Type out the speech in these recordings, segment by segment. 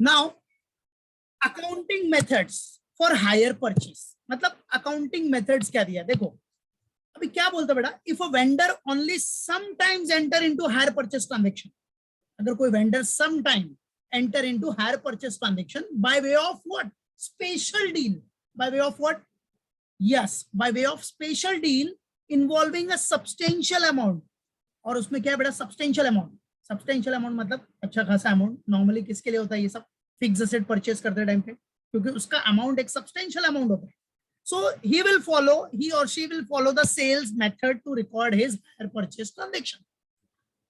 Now accounting methods for hire purchase, मतलब accounting methods क्या दिया देखो। अभी क्या बोलता बेटा, if a vendor only sometimes enter into hire purchase transaction, अगर कोई vendor some time enter into hire purchase transaction by way of what, special deal, by way of what, yes by way of special deal involving a substantial amount, और उसमें क्या है बेटा, substantial amount. Substantial amount मतलब अच्छा खासा amount. Normally किसके लिए होता है ये सब, फिक्स एसेट परचेस करते टाइम पे, क्योंकि उसका अमाउंट एक सब्सटेंशियल अमाउंट होता है। So he or she will follow the sales method to record his hire purchase transaction.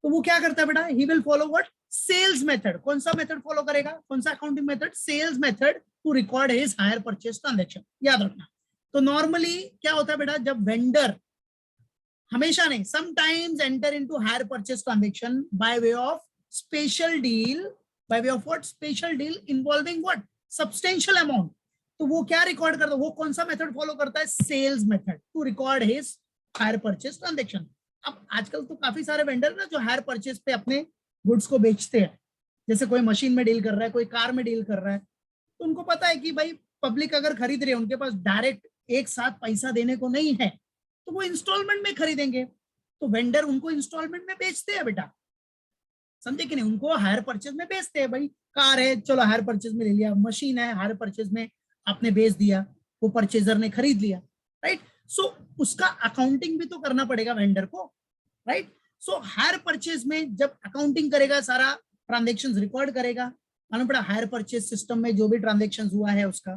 तो वो क्या करता है बेटा, he will follow what, sales method। कौन सा मेथड फॉलो करेगा, कौन सा accounting method, sales method to record his hire purchase transaction, याद रखना। तो नॉर्मली क्या होता है बेटा, जब वेंडर, हमेशा नहीं, sometimes enter into hire purchase transaction by way of special deal, by way of what, special deal involving what, substantial amount, तो वो क्या रिकॉर्ड करता है, वो कौन सा मेथड फॉलो करता है, sales method to record his hire purchase transaction. अब आजकल तो काफी सारे वेंडर ना जो हायर परचेस पे अपने गुड्स को बेचते हैं, जैसे कोई मशीन में डील कर रहा है, कोई कार में डील कर रहा है, तो उनको पता है कि भाई पब्लिक अगर खरीद रही है, उनके पास डायरेक्ट एक साथ पैसा देने को नहीं है, तो वो इंस्टॉलमेंट में खरीदेंगे, तो वेंडर उनको इंस्टॉलमेंट में बेचते हैं बेटा, समझे कि नहीं, उनको हायर परचेज में बेचते हैं। भाई कार है, चलो हायर परचेज में ले लिया, मशीन है हायर परचेज में आपने बेच दिया, वो परचेजर ने खरीद लिया, राइट। सो उसका अकाउंटिंग भी तो करना पड़ेगा वेंडर को, राइट। सो हायर परचेज में जब अकाउंटिंग करेगा, सारा ट्रांजेक्शन रिकॉर्ड करेगा, मालूम पड़ा हायर परचेज सिस्टम में जो भी ट्रांजेक्शन हुआ है उसका,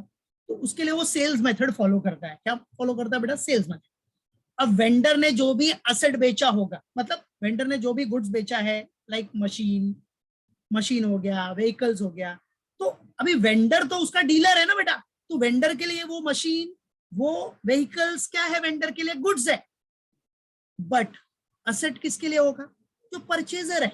तो उसके लिए वो सेल्स मेथड फॉलो करता है। क्या फॉलो करता है बेटा, सेल्स मेथड। अब वेंडर ने जो भी असेट बेचा होगा, मतलब वेंडर ने जो भी गुड्स बेचा है, लाइक मशीन हो गया, व्हीकल्स हो गया, तो अभी वेंडर तो उसका डीलर है ना बेटा, तो वेंडर के लिए वो मशीन, वो व्हीकल्स क्या है, वेंडर के लिए गुड्स है। बट असेट किसके लिए होगा, जो परचेजर है,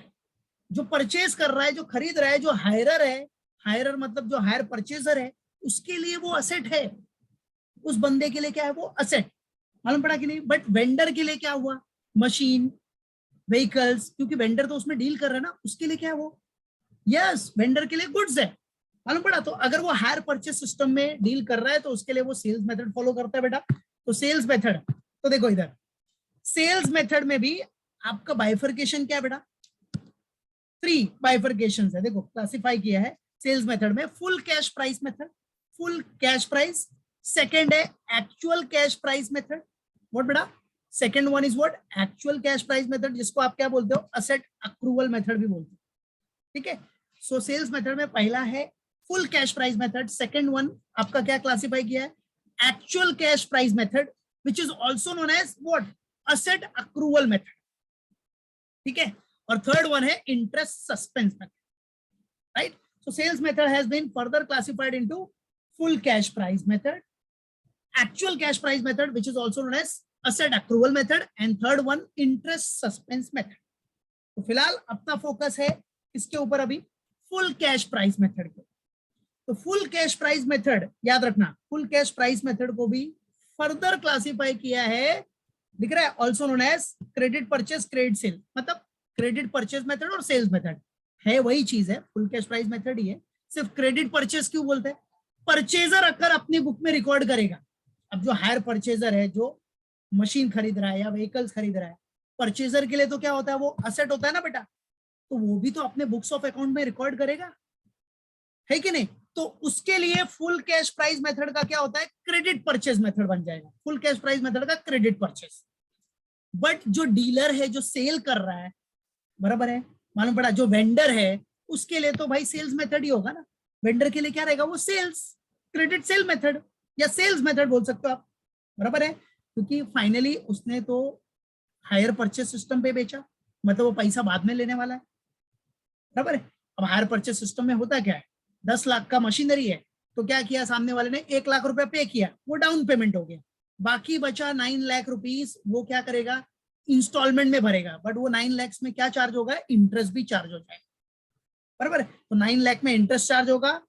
जो परचेज कर रहा है, जो खरीद रहा है, जो हायरर है, हायरर मतलब जो हायर परचेजर है, उसके लिए वो असेट है, उस बंदे के लिए क्या है, वो असेट, मालूम पड़ा कि नहीं। बट वेंडर के लिए क्या हुआ, मशीन, व्हीकल्स, क्योंकि वेंडर तो उसमें डील कर रहा है ना, उसके लिए क्या है वो, यस वेंडर के लिए गुड्स है, मालूम पड़ा। तो अगर वो हायर परचेस सिस्टम में डील कर रहा है, तो उसके लिए वो सेल्स मेथड फॉलो करता है बेटा। तो सेल्स मेथड, तो देखो इधर सेल्स मेथड में भी आपका बाइफर्केशन क्या है बेटा, 3 बाइफर्केशन है, देखो क्लासिफाई किया है सेल्स मेथड में। Full cash price method, full cash price, second है actual cash price method, what बेटा, second one is what, actual cash price method, जिसको आप क्या बोलते हो, असेट अक्रूवल मेथड भी बोलते हो, ठीक है। सो सेल्स मेथड में पहला है full cash price method, second one आपका क्या क्लासिफाई किया है, actual cash price method, which is also known as what, asset accrual method, ठीक है। और थर्ड वन है interest suspense method, right. So sales method has been further classified into full cash price method, actual cash price method, which is also known as asset accrual method, and third one interest suspense method। तो फिलहाल अपना focus है इसके ऊपर अभी, full cash price method के। तो full cash price method याद रखना, फुल कैश प्राइस मेथड को भी फर्दर क्लासिफाई किया है, दिख रहा है, also known as credit purchase credit sale, मतलब क्रेडिट परचेज मेथड और सेल्स मेथड है वही चीज है, फुल कैश प्राइस मेथड ही है, सिर्फ क्रेडिट परचेज क्यों बोलते हैं, परचेजर अगर अपनी बुक में रिकॉर्ड करेगा। अब जो हायर परचेजर है, जो मशीन खरीद रहा है या व्हीकल्स खरीद रहा है, परचेजर के लिए तो क्या होता है, वो असेट होता है ना बेटा, तो वो भी तो अपने बुक्स ऑफ अकाउंट में रिकॉर्ड करेगा, है कि नहीं। तो उसके लिए फुल कैश प्राइस मेथड का क्या होता है, क्रेडिट परचेज मेथड बन जाएगा, फुल कैश प्राइस मेथड का क्रेडिट परचेज। बट जो डीलर है, जो सेल कर रहा है, बराबर है, मालूम पड़ा, जो वेंडर है उसके लिए तो भाई सेल्स मेथड ही होगा ना, वेंडर के लिए क्या रहेगा, वो सेल्स, क्रेडिट सेल मेथड या सेल्स मेथड बोल सकते हो आप, बराबर है, क्योंकि फाइनली उसने तो हायर परचेस सिस्टम पे बेचा, मतलब वो पैसा बाद में लेने वाला है, बराबर है। अब हायर परचेस सिस्टम में होता क्या है, 10 लाख का मशीनरी है, तो क्या किया सामने वाले ने, 1 लाख रुपया पे किया, वो डाउन पेमेंट हो गया, बाकी बचा 9 लाख रुपीस, वो क्या करेगा, इंस्टॉलमेंट में भरेगा। बट वो 9 लाख में क्या चार्ज होगा, इंटरेस्ट भी चार्ज हो जाएगा, बराबर है। तो 9 लाख में इंटरेस्ट चार्ज होगा,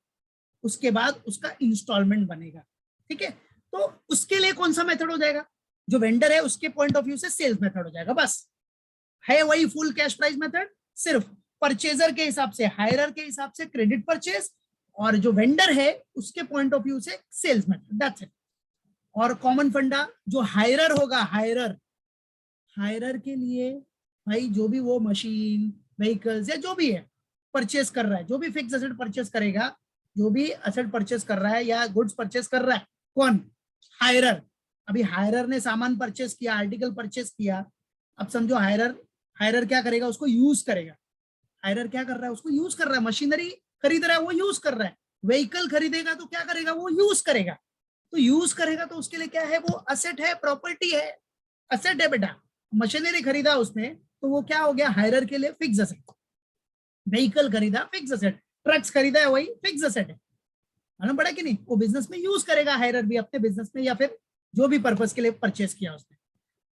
उसके बाद उसका इंस्टॉलमेंट बनेगा, ठीक है। तो उसके लिए कौन सा मेथड हो जाएगा, जो वेंडर है उसके पॉइंट ऑफ व्यू से सेल्स मेथड हो जाएगा, बस है वही फुल कैश प्राइस मेथड, सिर्फ परचेजर के हिसाब से, हायरर के हिसाब से क्रेडिट परचेज, और जो वेंडर है उसके पॉइंट ऑफ व्यू से सेल्स मेथड, दैट्स इट। और कॉमन फंडा जो हायरर होगा, हायरर के लिए भाई जो भी वो मशीन, व्हीकल्स या जो भी है परचेस कर रहा है, जो भी फिक्स एसेट परचेस करेगा, जो भी एसेट परचेस कर रहा है या गुड्स परचेस कर रहा है, कौन? हायरर। अभी हायरर ने सामान परचेस किया, आर्टिकल परचेस किया, अब समझो हायरर क्या करेगा, उसको यूज करेगा। हायरर क्या कर रहा है, उसको यूज कर रहा है, मशीनरी खरीद रहा है वो यूज कर रहा है, व्हीकल खरीदेगा तो क्या करेगा, वो यूज करेगा। तो यूज करेगा तो उसके लिए क्या है, वो असेट है, प्रॉपर्टी है, असेट है बेटा। मशीनरी खरीदा उसने तो वो क्या हो गया, हायरर के लिए फिक्स असेट। व्हीकल खरीदा फिक्स असेट, ट्रक्स खरीदा है वही फिक्स असेट है, मालूम पड़ा कि नहीं? वो बिजनेस में यूज करेगा हायरर भी, अपने बिजनेस में या फिर जो भी पर्पस के लिए परचेस किया उसने।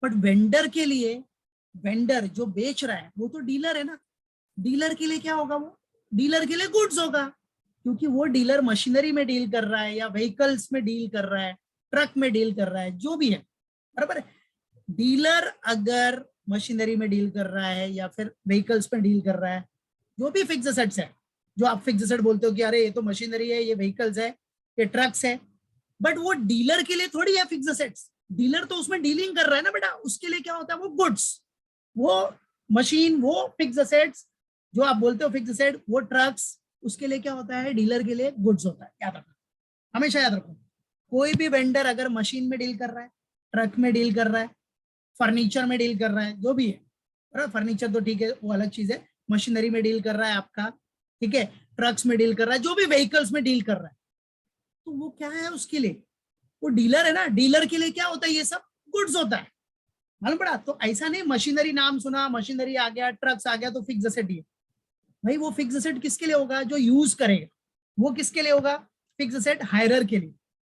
बट वेंडर के लिए, वेंडर जो बेच रहा है वो तो डीलर है ना, डीलर के लिए क्या होगा, वो डीलर के लिए गुड्स होगा, क्योंकि वो डीलर मशीनरी में डील कर रहा है या व्हीकल्स में डील कर रहा है, ट्रक में डील कर रहा है, जो भी है, बराबर है। डीलर अगर मशीनरी में डील कर रहा है या फिर व्हीकल्स में डील कर रहा है, जो भी फिक्स एसेट्स है, जो आप फिक्स एसेट बोलते हो कि अरे ये तो मशीनरी है, ये व्हीकल्स है, ये ट्रक्स है, बट वो डीलर के लिए थोड़ी है फिक्स एसेट्स। डीलर तो उसमें डीलिंग कर रहा है ना बेटा, उसके लिए क्या होता है, वो गुड्स, वो मशीन, वो फिक्स एसेट्स जो आप बोलते हो फिक्स एसेट, वो ट्रक्स, उसके लिए क्या होता है, डीलर के लिए गुड्स होता है। याद रखना, हमेशा याद रखो। कोई भी वेंडर अगर मशीन में डील कर रहा है, ट्रक में डील कर रहा है, फर्नीचर में डील कर रहा है, जो भी है, फर्नीचर तो ठीक है वो अलग चीज है, मशीनरी में डील कर रहा है आपका, ठीक है, ट्रक्स में डील कर रहा है, जो भी व्हीकल्स में डील कर रहा है, तो वो क्या है उसके लिए, वो डीलर है ना। डीलर के लिए क्या होता है, ये सब गुड्स होता है, मालूम पड़ा? तो ऐसा नहीं मशीनरी नाम सुना, मशीनरी आ गया, ट्रक्स आ गया तो फिक्स एसेट ही भाई। वो फिक्स एसेट किसके लिए होगा, जो यूज करेगा, वो किसके लिए होगा, फिक्स एसेट हायरर के लिए।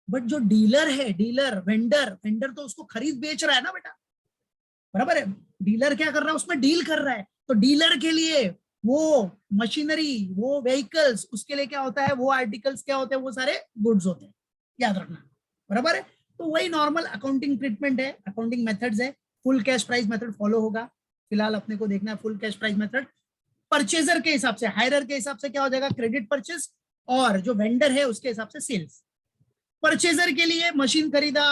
बट जो डीलर है, डीलर, वेंडर, वेंडर तो उसको खरीद बेच रहा है ना बेटा, बराबर है। डीलर क्या कर रहा है, उसमें डील कर रहा है, तो डीलर के लिए वो मशीनरी, वो व्हीकल्स, उसके लिए क्या होता है, वो आर्टिकल्स क्या होते हैं, वो सारे गुड्स होते हैं, याद रखना, बराबर है। तो वही नॉर्मल अकाउंटिंग ट्रीटमेंट है, अकाउंटिंग मेथड्स है। Full cash price method follow होगा, फिलहाल अपने को देखना है full cash price method. Purchaser के हिसाब से, हायरर के हिसाब से क्या हो जाएगा, क्रेडिट परचेज, और जो वेंडर है उसके हिसाब से सेल्स। परचेजर के लिए मशीन खरीदा,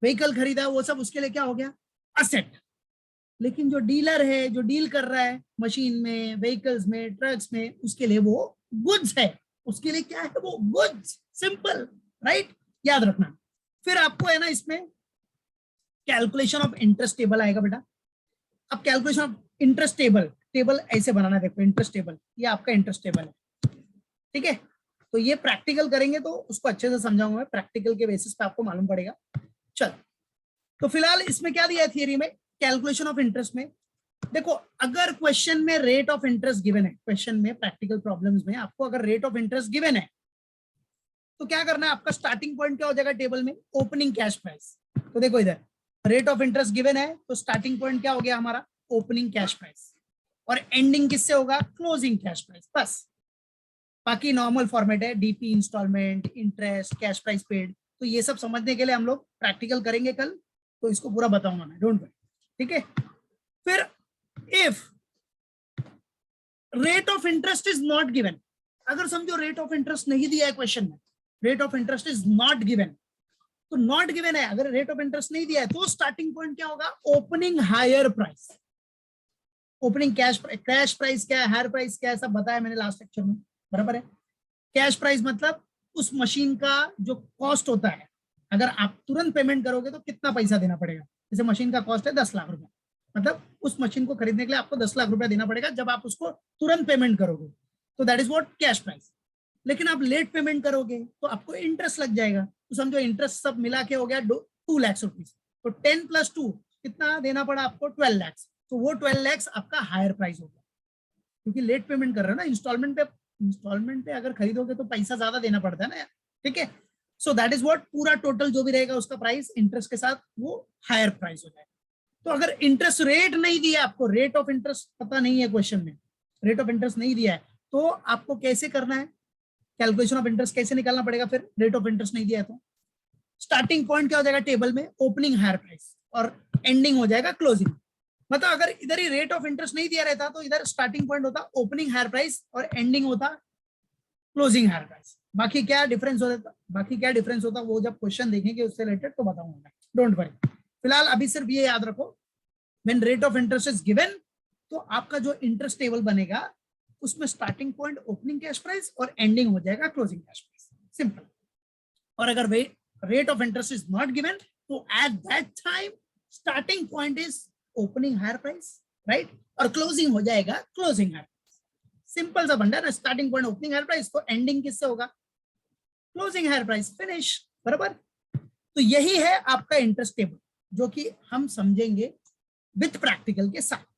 व्हीकल खरीदा, वो सब उसके लिए क्या हो गया, असेट। लेकिन जो डीलर है, जो डील कर रहा है मशीन में, व्हीकल्स में, ट्रक्स में, उसके लिए वो गुड्स है, उसके लिए क्या है, वो गुड्स, सिंपल, राइट, याद रखना। फिर आपको है ना इसमें कैलकुलेशन ऑफ इंटरेस्ट टेबल आएगा बेटा। अब calculation of interest table, table ऐसे बनाना, देखो इंटरेस्ट टेबल, ये आपका इंटरेस्ट टेबल है, ठीक है। तो ये प्रैक्टिकल करेंगे तो उसको अच्छे से समझाऊंगा मैं, प्रैक्टिकल के बेसिस पे आपको मालूम पड़ेगा। चल, तो फिलहाल इसमें क्या दिया है थियरी में, कैलकुलेशन ऑफ इंटरेस्ट में। देखो अगर क्वेश्चन में रेट ऑफ इंटरेस्ट गिवन है, क्वेश्चन में प्रैक्टिकल प्रॉब्लम्स में आपको अगर रेट ऑफ इंटरेस्ट गिवन है, तो क्या करना है, आपका स्टार्टिंग पॉइंट क्या हो जाएगा टेबल में, ओपनिंग कैश प्राइस। तो देखो इधर रेट ऑफ इंटरेस्ट गिवन है, तो स्टार्टिंग पॉइंट क्या हो गया हमारा, ओपनिंग कैश प्राइस, और एंडिंग किससे होगा, क्लोजिंग कैश प्राइस, बस। बाकी नॉर्मल फॉर्मेट है, DP, installment, interest, cash price paid. तो ये सब समझने के लिए हम लोग प्रैक्टिकल करेंगे कल, तो इसको पूरा बताऊंगा मैं, डोंट वरी, ठीक है। फिर if rate of interest is not given, अगर समझो रेट ऑफ इंटरेस्ट नहीं दिया है क्वेश्चन में, rate of interest is not given, तो नॉट गिवन है, अगर रेट ऑफ इंटरेस्ट नहीं दिया है, तो स्टार्टिंग पॉइंट क्या होगा, opening higher price. Opening cash price क्या है, हायर प्राइस क्या है, सब बताया मैंने लास्ट लेक्चर में, बराबर है। कैश प्राइस मतलब उस मशीन का जो कॉस्ट होता है, अगर आप तुरंत पेमेंट करोगे तो कितना पैसा देना पड़ेगा। जैसे मशीन का कॉस्ट है 10 लाख रुपए, मतलब उस मशीन को खरीदने के लिए आपको 10 लाख रुपया देना पड़ेगा जब आप उसको तुरंत पेमेंट करोगे, तो that is what cash price. लेकिन आप लेट पेमेंट करोगे तो आपको इंटरेस्ट लग जाएगा, तो समझो इंटरेस्ट सब मिला के हो गया 2 लाख रुपीज, तो 10 + 2 कितना देना पड़ा आपको, 12 लाख। तो वो 12 लाख आपका हायर प्राइस होगा, क्योंकि लेट पेमेंट कर रहे हो ना, इंस्टॉलमेंट पे अगर खरीदोगे तो पैसा ज्यादा देना पड़ता है ना, ठीक है। सो दैट इज व्हाट, पूरा टोटल जो भी रहेगा उसका प्राइस इंटरेस्ट के साथ वो हायर प्राइस हो जाएगा। तो अगर इंटरेस्ट रेट नहीं दिया आपको, रेट ऑफ इंटरेस्ट पता नहीं है क्वेश्चन में, रेट ऑफ इंटरेस्ट नहीं दिया है, तो आपको कैसे करना है, कैलकुलेशन ऑफ इंटरेस्ट कैसे निकालना पड़ेगा, फिर रेट ऑफ इंटरेस्ट नहीं दिया है तो स्टार्टिंग पॉइंट क्या हो जाएगा टेबल में, ओपनिंग हायर प्राइस, और एंडिंग हो जाएगा क्लोजिंग। मतलब अगर इधर ही रेट ऑफ इंटरेस्ट नहीं दिया रहता तो इधर स्टार्टिंग पॉइंट होता ओपनिंग हायर प्राइस और एंडिंग होता क्लोजिंग हायर प्राइस। बाकी क्या डिफरेंस होता वो जब क्वेश्चन देखेंगे उससे रिलेटेड तो बताऊंगा मैं, डोंट वरी। फिलहाल अभी सिर्फ ये याद रखो, when rate of interest is given, तो आपका जो इंटरेस्ट टेबल बनेगा उसमें starting point opening cash price और एंडिंग हो जाएगा क्लोजिंग कैश प्राइस, सिंपल। और अगर rate of interest is not given, तो at that time starting point is opening higher price, right, और क्लोजिंग हो जाएगा क्लोजिंग हायर प्राइस। सिंपल सा बंदा ना, starting point opening higher price, तो एंडिंग किससे होगा, क्लोजिंग हायर प्राइस, फिनिश, बराबर। तो यही है आपका इंटरेस्ट टेबल, जो कि हम समझेंगे विथ प्रैक्टिकल के साथ।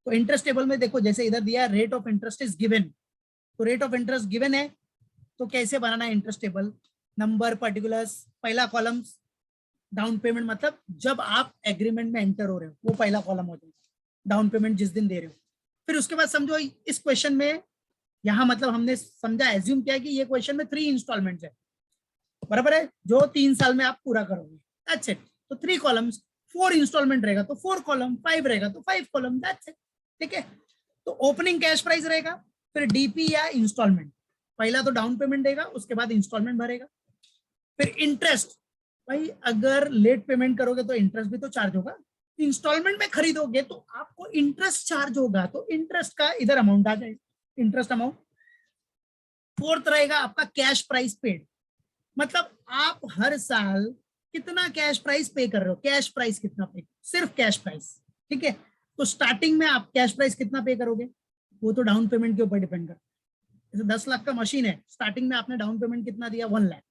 तो इंटरेस्ट टेबल में देखो, जैसे इधर दिया है rate of interest is given, तो रेट ऑफ इंटरेस्ट गिवन है, तो कैसे बनाना है इंटरेस्ट टेबल, नंबर, पर्टिकुलर्स, पहला कॉलम डाउन पेमेंट, मतलब जब आप एग्रीमेंट में एंटर हो रहे हो वो पहला कॉलम हो जाएगा, डाउन पेमेंट जिस दिन दे रहे हो। फिर उसके बाद समझो इस क्वेश्चन में, यहाँ मतलब हमने समझा, एज्यूम किया कि ये क्वेश्चन में 3 इंस्टॉलमेंट्स है, बराबर है, जो 3 साल में आप पूरा करोगे, दैट्स इट। तो 3 कॉलम्स, 4 इंस्टॉलमेंट रहेगा तो 4 कॉलम, 5 रहेगा तो 5 कॉलम, दैट्स इट, ठीक है। तो ओपनिंग कैश प्राइस रहेगा, फिर डीपी या इंस्टॉलमेंट, पहला तो डाउन पेमेंट देगा, उसके बाद इंस्टॉलमेंट भरेगा, फिर इंटरेस्ट, भाई अगर लेट पेमेंट करोगे तो इंटरेस्ट भी तो चार्ज होगा, इंस्टॉलमेंट में खरीदोगे तो आपको इंटरेस्ट चार्ज होगा, तो इंटरेस्ट का इधर अमाउंट आ जाएगा, इंटरेस्ट अमाउंट। फोर्थ रहेगा आपका कैश प्राइस पेड, मतलब आप हर साल कितना कैश प्राइस पे कर रहे हो, कैश प्राइस कितना पे, सिर्फ कैश प्राइस, ठीक है। तो स्टार्टिंग में आप कैश प्राइस कितना पे करोगे, वो तो डाउन पेमेंट के ऊपर डिपेंड करता है। जैसे 10 लाख का मशीन है, स्टार्टिंग में आपने डाउन पेमेंट कितना दिया, 1 लाख,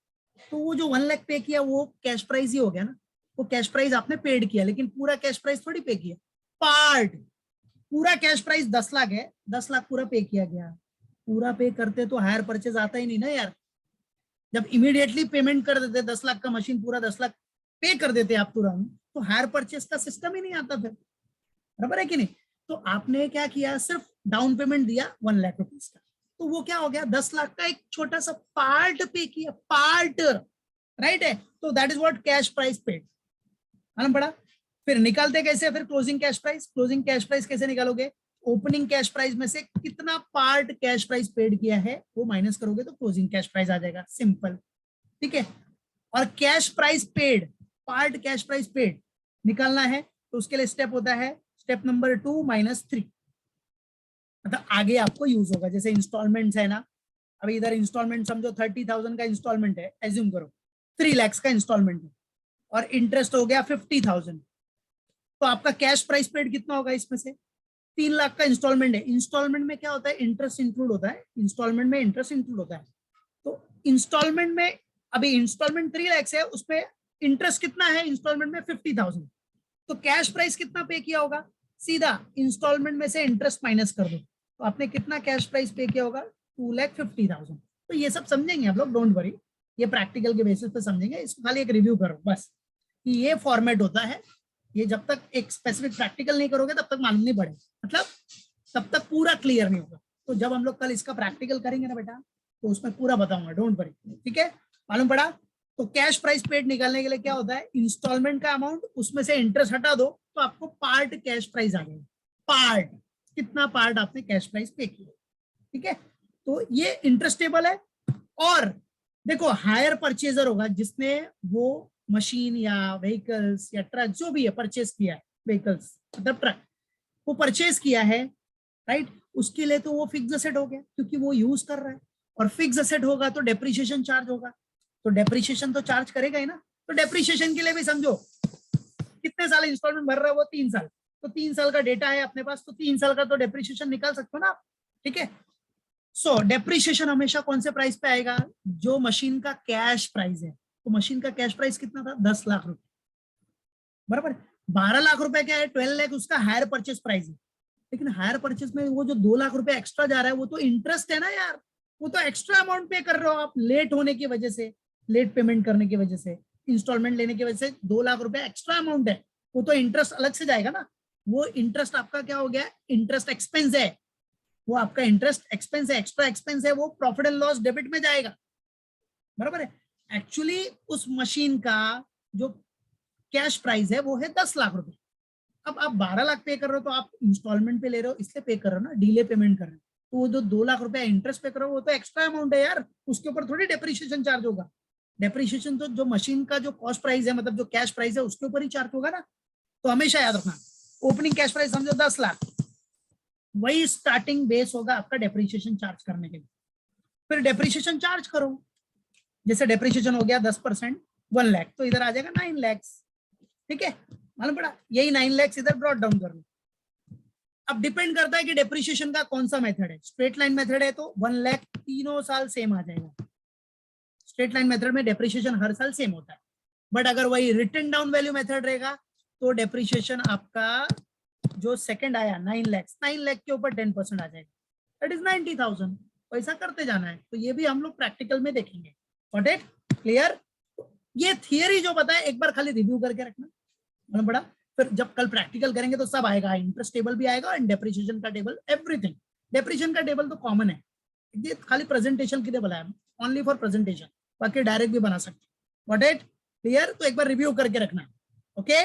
तो वो जो 1 लाख पे किया वो कैश प्राइस ही हो गया ना, वो कैश प्राइस आपने पेड किया, लेकिन पूरा कैश प्राइस थोड़ी पे किया, पार्ट। पूरा कैश प्राइस 10 लाख है, 10 लाख पूरा पे किया गया, पूरा पे करते तो हायर परचेज आता ही नहीं ना यार। जब इमीडिएटली पेमेंट कर देते 10 लाख का मशीन, पूरा 10 लाख पे कर देते आप तुरंत, तो हायर परचेज का सिस्टम ही नहीं आता फिर, बराबर है कि नहीं। तो आपने क्या किया, सिर्फ डाउन पेमेंट दिया 1 लाख रुपीज का, तो वो क्या हो गया, 10 लाख का एक छोटा सा पार्ट पे किया, पार्ट, राइट है। तो that is what cash price paid, मालूम पड़ा। फिर निकालते कैसे, फिर closing cash price, closing cash price कैसे निकालोगे, ओपनिंग कैश प्राइस में से कितना पार्ट कैश प्राइस पेड किया है वो माइनस करोगे तो क्लोजिंग कैश प्राइस आ जाएगा, सिंपल, ठीक है। और cash price paid, part cash price paid निकालना है, तो उसके लिए स्टेप होता है स्टेप नंबर 2 -3, मतलब आगे आपको यूज होगा। जैसे इंस्टॉलमेंट्स है ना, अभी इधर इंस्टॉलमेंट समझो 30,000 का इंस्टॉलमेंट है, एज्यूम करो 3 लाख का इंस्टॉलमेंट है, और इंटरेस्ट हो गया 50,000, तो आपका कैश प्राइस पेड कितना होगा, इसमें से 3 लाख का इंस्टॉलमेंट है, इंस्टॉलमेंट में क्या होता है, इंटरेस्ट इंक्लूड होता है, इंस्टॉलमेंट में इंटरेस्ट इंक्लूड होता है। तो इंस्टॉलमेंट में अभी इंस्टॉलमेंट 3 लाख है, उसमें इंटरेस्ट कितना है इंस्टॉलमेंट में, 50,000, तो कैश प्राइस कितना पे किया होगा, सीधा इंस्टॉलमेंट में से इंटरेस्ट माइनस कर दो, तो आपने कितना कैश प्राइस पे किया होगा, 2,50,000। तो ये सब समझेंगे आप लोग, डोंट वरी, ये प्रैक्टिकल के बेसिस पे समझेंगे, इसको खाली एक रिव्यू करो बस कि ये फॉर्मेट होता है। ये जब तक एक स्पेसिफिक प्रैक्टिकल नहीं करोगे तब तक मालूम नहीं पड़ेगा, मतलब तब तक पूरा क्लियर नहीं होगा। तो जब हम लोग कल इसका प्रैक्टिकल करेंगे ना बेटा, तो उसमें पूरा बताऊंगा, डोंट वरी, ठीक है, मालूम पड़ा। तो कैश प्राइस पेड निकालने के लिए क्या होता है, इंस्टॉलमेंट का अमाउंट, उसमें से इंटरेस्ट हटा दो तो आपको पार्ट कैश प्राइस आ जाएगा, पार्ट, कितना पार्ट आपने कैश प्राइस पे किया, ठीक है। तो ये इंटरेस्ट टेबल है। और देखो हायर परचेजर होगा जिसने वो मशीन या व्हीकल्स या ट्रक जो भी है परचेज किया है, व्हीकल्स मतलब ट्रक वो परचेज किया है, राइट, उसके लिए तो वो फिक्स एसेट हो गया क्योंकि वो यूज कर रहा है, और फिक्स एसेट होगा तो डेप्रिसिएशन चार्ज होगा, तो डेप्रिसिएशन तो चार्ज करेगा ही ना। तो डेप्रिसिएशन के लिए भी समझो कितने साल इंस्टॉलमेंट भर रहा है वो, 3 साल, तो 3 साल का डेटा है अपने पास, तो 3 साल का तो डेप्रिसिएशन निकाल सकते हो ना आप, ठीक है। सो डेप्रिसिएशन हमेशा कौन से प्राइस पे आएगा, जो मशीन का कैश प्राइस है, तो मशीन का कैश प्राइस कितना था, 10 लाख रुपए, बराबर। 12 लाख रुपए क्या है, 12 लाख उसका हायर परचेज प्राइस है, लेकिन हायर परचेज में वो जो 2 लाख रुपए एक्स्ट्रा जा रहा है वो तो इंटरेस्ट है ना यार, वो तो एक्स्ट्रा अमाउंट पे कर रहे हो आप, लेट होने की वजह से, लेट पेमेंट करने की वजह से, इंस्टॉलमेंट लेने की वजह से 2 लाख रुपए एक्स्ट्रा अमाउंट है, वो तो इंटरेस्ट अलग से जाएगा ना। वो इंटरेस्ट आपका क्या हो गया, इंटरेस्ट एक्सपेंस है, वो आपका इंटरेस्ट एक्सपेंस है, एक्स्ट्रा एक्सपेंस है, वो प्रॉफिट एंड लॉस डेबिट में जाएगा, बराबर है। एक्चुअली उस मशीन का जो कैश प्राइस है वो है 10 लाख रुपए, अब आप 12 लाख पे कर रहे हो, तो आप इंस्टॉलमेंट पे ले रहे हो इसलिए पे कर रहे हो ना, डीले पेमेंट कर रहे हो, तो वो जो 2 लाख रुपया इंटरेस्ट पे करो वो तो एक्स्ट्रा अमाउंट है यार, उसके ऊपर थोड़ी डेप्रिशिएशन चार्ज होगा। डेप्रिशिएशन तो जो मशीन का जो कॉस्ट प्राइस है, मतलब जो कैश प्राइस है उसके ऊपर ही चार्ज होगा ना। तो हमेशा याद रखना, ओपनिंग कैश प्राइस समझो 10 लाख, वही स्टार्टिंग बेस होगा आपका डेप्रिशिएशन चार्ज करने के लिए। फिर डेप्रिशिएशन चार्ज करो, जैसे डेप्रिशिएशन हो गया 10%, 1 लाख, तो इधर आ जाएगा 9 लाख। ठीक है, मालूम पड़ा, यही 9 लाख इधर ब्रॉट डाउन कर लो। अब डिपेंड करता है कि डेप्रिशिएशन का कौन सा मेथड है। स्ट्रेट लाइन मेथड है तो 1 लाख तीनों साल सेम आ जाएगा। स्ट्रेट लाइन मेथड में डेप्रिशिएशन हर साल सेम होता है। बट अगर वही रिटन डाउन वैल्यू मेथड रहेगा तो डेप्रिशिएशन आपका जो सेकंड आया 9 लाख, 9 लाख के ऊपर 10% आ जाएगा, दैट इज 90,000। ऐसा करते जाना है। तो ये भी हम लोग प्रैक्टिकल में देखेंगे। Got it? क्लियर? ये थियरी जो बताया एक बार खाली रिव्यू करके रखना, मतलब बड़ा, फिर जब कल प्रैक्टिकल करेंगे तो सब आएगा, इंटरेस्ट टेबल भी आएगा एंड डेप्रिशिएशन का टेबल, एवरीथिंग। डेप्रिशिएशन का टेबल तो कॉमन है, ये खाली प्रेजेंटेशन के लिए बनाया, ओनली फॉर प्रेजेंटेशन, बाकी डायरेक्ट भी बना सकते। Got it? क्लियर? तो एक बार रिव्यू करके रखना। ओके